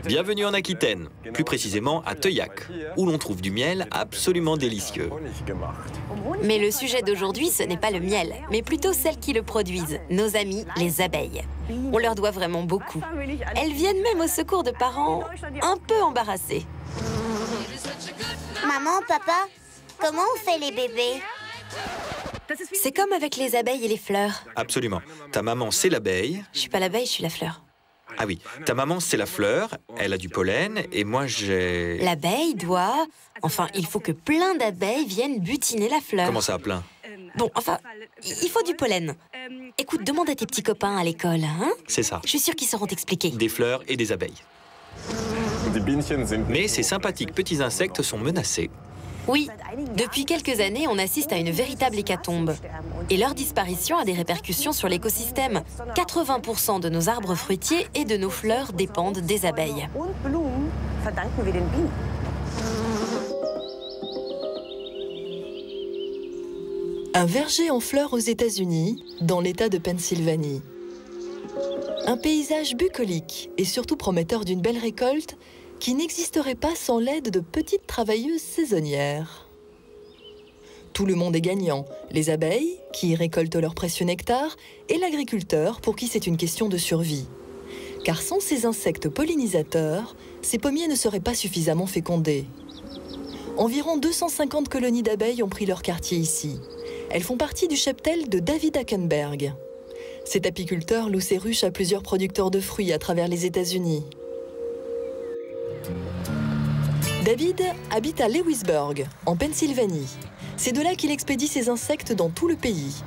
Bienvenue en Aquitaine, plus précisément à Teuillac, où l'on trouve du miel absolument délicieux. Mais le sujet d'aujourd'hui, ce n'est pas le miel, mais plutôt celles qui le produisent, nos amis, les abeilles. On leur doit vraiment beaucoup. Elles viennent même au secours de parents un peu embarrassés. Maman, papa, comment on fait les bébés? C'est comme avec les abeilles et les fleurs. Absolument. Ta maman, c'est l'abeille. Je suis pas l'abeille, je suis la fleur. Ah oui, ta maman, c'est la fleur, elle a du pollen, et moi, j'ai... L'abeille doit... Enfin, il faut que plein d'abeilles viennent butiner la fleur. Comment ça, plein? Bon, enfin, il faut du pollen. Écoute, demande à tes petits copains à l'école, hein? C'est ça. Je suis sûre qu'ils sauront t'expliquer. Des fleurs et des abeilles. Mais ces sympathiques petits insectes sont menacés. Oui, depuis quelques années, on assiste à une véritable hécatombe. Et leur disparition a des répercussions sur l'écosystème. 80% de nos arbres fruitiers et de nos fleurs dépendent des abeilles. Un verger en fleurs aux États-Unis, dans l'État de Pennsylvanie. Un paysage bucolique et surtout prometteur d'une belle récolte qui n'existerait pas sans l'aide de petites travailleuses saisonnières. Tout le monde est gagnant, les abeilles, qui récoltent leur précieux nectar, et l'agriculteur, pour qui c'est une question de survie. Car sans ces insectes pollinisateurs, ces pommiers ne seraient pas suffisamment fécondés. Environ 250 colonies d'abeilles ont pris leur quartier ici. Elles font partie du cheptel de David Hackenberg. Cet apiculteur loue ses ruches à plusieurs producteurs de fruits à travers les États-Unis. David habite à Lewisburg, en Pennsylvanie. C'est de là qu'il expédie ses insectes dans tout le pays.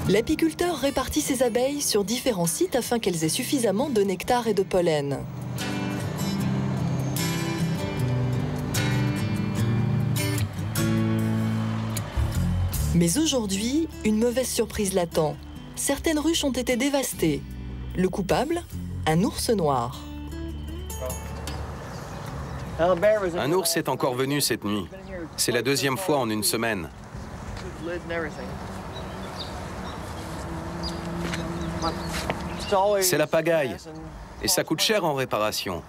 L'apiculteur répartit ses abeilles sur différents sites afin qu'elles aient suffisamment de nectar et de pollen. Mais aujourd'hui, une mauvaise surprise l'attend. Certaines ruches ont été dévastées. Le coupable, un ours noir. Un ours est encore venu cette nuit. C'est la deuxième fois en une semaine. C'est la pagaille. Et ça coûte cher en réparation.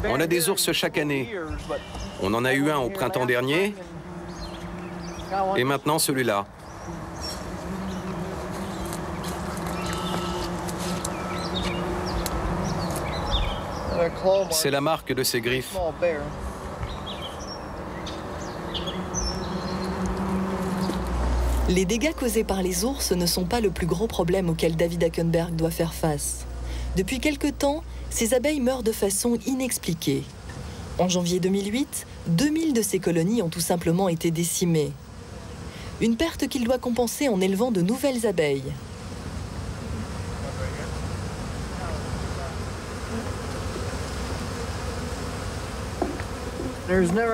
On a des ours chaque année. On en a eu un au printemps dernier. Et maintenant celui-là. C'est la marque de ses griffes. Les dégâts causés par les ours ne sont pas le plus gros problème auquel David Hackenberg doit faire face. Depuis quelque temps, ces abeilles meurent de façon inexpliquée. En janvier 2008, 2000 de ces colonies ont tout simplement été décimées. Une perte qu'il doit compenser en élevant de nouvelles abeilles.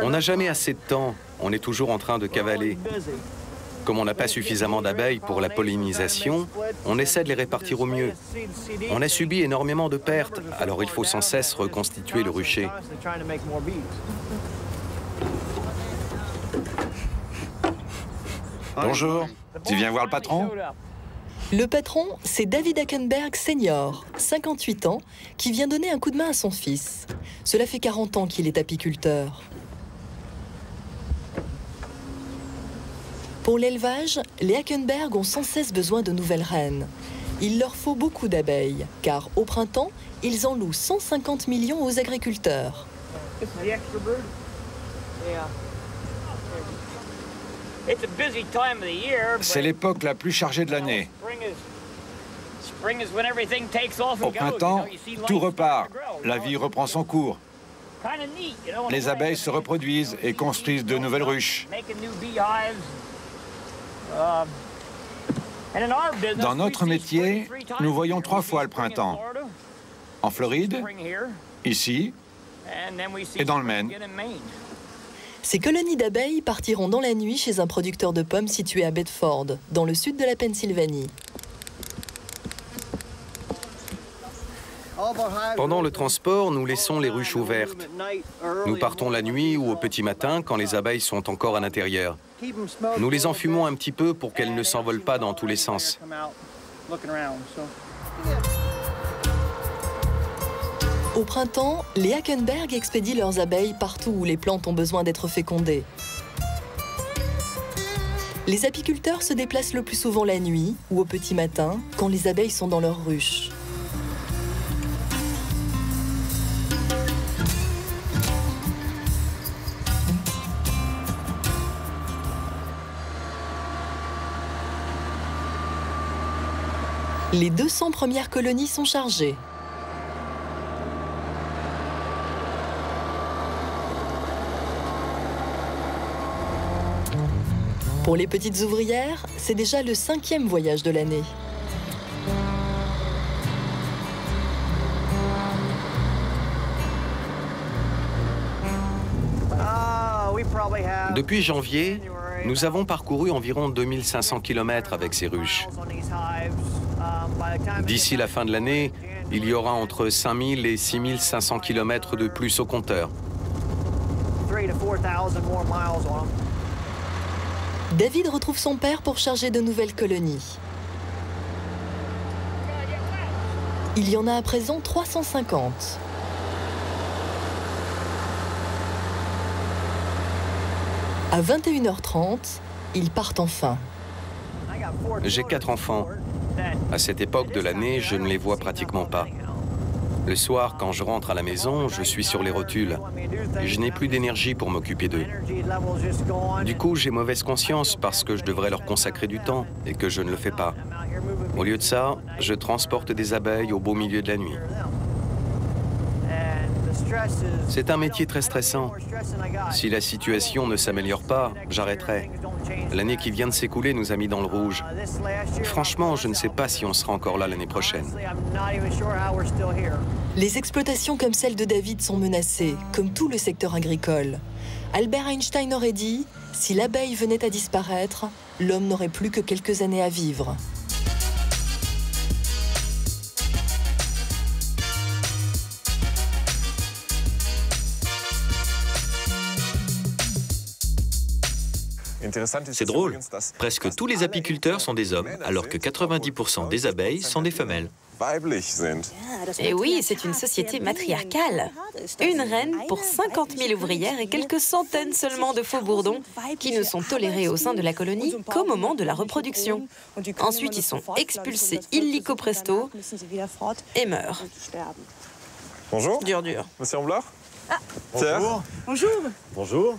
On n'a jamais assez de temps. On est toujours en train de cavaler. Comme on n'a pas suffisamment d'abeilles pour la pollinisation, on essaie de les répartir au mieux. On a subi énormément de pertes, alors il faut sans cesse reconstituer le rucher. Bonjour, tu viens voir le patron? Le patron, c'est David Hackenberg Senior, 58 ans, qui vient donner un coup de main à son fils. Cela fait 40 ans qu'il est apiculteur. Pour l'élevage, les Hackenberg ont sans cesse besoin de nouvelles reines. Il leur faut beaucoup d'abeilles, car au printemps, ils en louent 150 millions aux agriculteurs. C'est l'époque la plus chargée de l'année. Au printemps, tout repart. La vie reprend son cours. Les abeilles se reproduisent et construisent de nouvelles ruches. Dans notre métier, nous voyons 3 fois le printemps. En Floride, ici et dans le Maine. Ces colonies d'abeilles partiront dans la nuit chez un producteur de pommes situé à Bedford, dans le sud de la Pennsylvanie. Pendant le transport, nous laissons les ruches ouvertes. Nous partons la nuit ou au petit matin quand les abeilles sont encore à l'intérieur. Nous les enfumons un petit peu pour qu'elles ne s'envolent pas dans tous les sens. Au printemps, les Hackenberg expédient leurs abeilles partout où les plantes ont besoin d'être fécondées. Les apiculteurs se déplacent le plus souvent la nuit ou au petit matin, quand les abeilles sont dans leurs ruches. Les 200 premières colonies sont chargées. Pour les petites ouvrières, c'est déjà le 5e voyage de l'année. Depuis janvier, nous avons parcouru environ 2500 km avec ces ruches. D'ici la fin de l'année, il y aura entre 5000 et 6500 km de plus au compteur. David retrouve son père pour charger de nouvelles colonies. Il y en a à présent 350. À 21h30, ils partent enfin. J'ai 4 enfants. À cette époque de l'année, je ne les vois pratiquement pas. Le soir, quand je rentre à la maison, je suis sur les rotules. Je n'ai plus d'énergie pour m'occuper d'eux. Du coup, j'ai mauvaise conscience parce que je devrais leur consacrer du temps et que je ne le fais pas. Au lieu de ça, je transporte des abeilles au beau milieu de la nuit. C'est un métier très stressant. Si la situation ne s'améliore pas, j'arrêterai. L'année qui vient de s'écouler nous a mis dans le rouge. Franchement, je ne sais pas si on sera encore là l'année prochaine. Les exploitations comme celle de David sont menacées, comme tout le secteur agricole. Albert Einstein aurait dit « Si l'abeille venait à disparaître, l'homme n'aurait plus que quelques années à vivre ». C'est drôle. Presque tous les apiculteurs sont des hommes, alors que 90% des abeilles sont des femelles. Et oui, c'est une société matriarcale. Une reine pour 50 000 ouvrières et quelques centaines seulement de faux bourdons qui ne sont tolérés au sein de la colonie qu'au moment de la reproduction. Ensuite, ils sont expulsés illico presto et meurent. Bonjour. Dur. Monsieur Amblard. Bonjour. Bonjour. Bonjour.